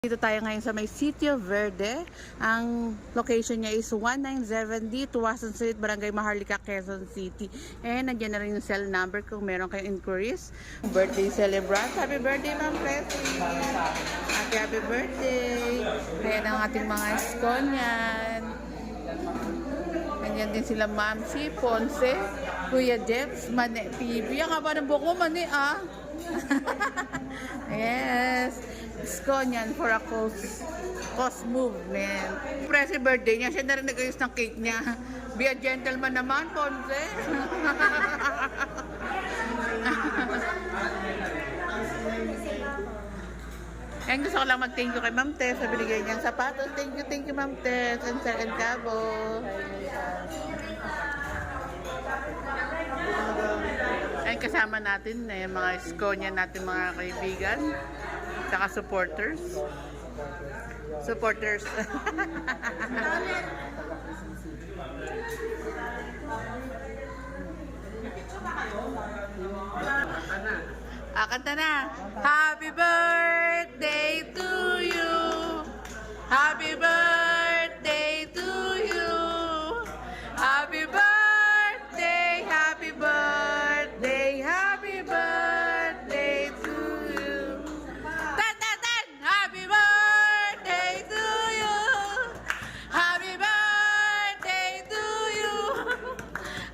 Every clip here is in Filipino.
Dito tayo ngayon sa may Sitio Verde. Ang location niya is 197D, Tuwasan Street, Barangay Maharlika, Quezon City. And nandiyan na rin yung cell number kung meron kayong inquiries. Birthday celebrant. Happy birthday, Ma'am Presley! Happy birthday! Ayan ang ating mga eskonyan. Nandiyan din sila Ma'am Si Ponce, Kuya Jeps, Mane PB. Ang haba ng buhok mo, Mane, ah! Yes! Eskonyan for a cause movement. Presi birthday niya, siya na rin nag-ayos ng cake niya. Be a gentleman naman, Ponce. Kaya gusto ko lang mag-thank you kay Ma'am Tess sa binigay niyang sapatos. Thank you Ma'am Tess and Sir Encabo. Ay kasama natin mga eskonyan natin, mga kaibigan. Saka supporters. Kanta na. Happy birthday to you. Happy birthday to you. Happy birthday, happy birthday, happy birthday to you. Happy birthday to you. Happy birthday to you.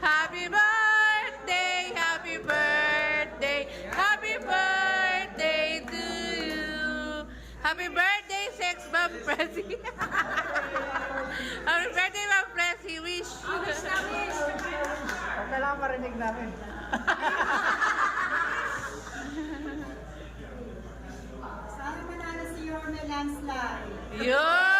Happy birthday, happy birthday, happy birthday to you. Happy birthday, Sex Ma'am Presi. Happy birthday, Ma'am Presi. Wish. Wish na wish. Kailangan marinig namin. Sana manalo si Yorme landslide. Yun!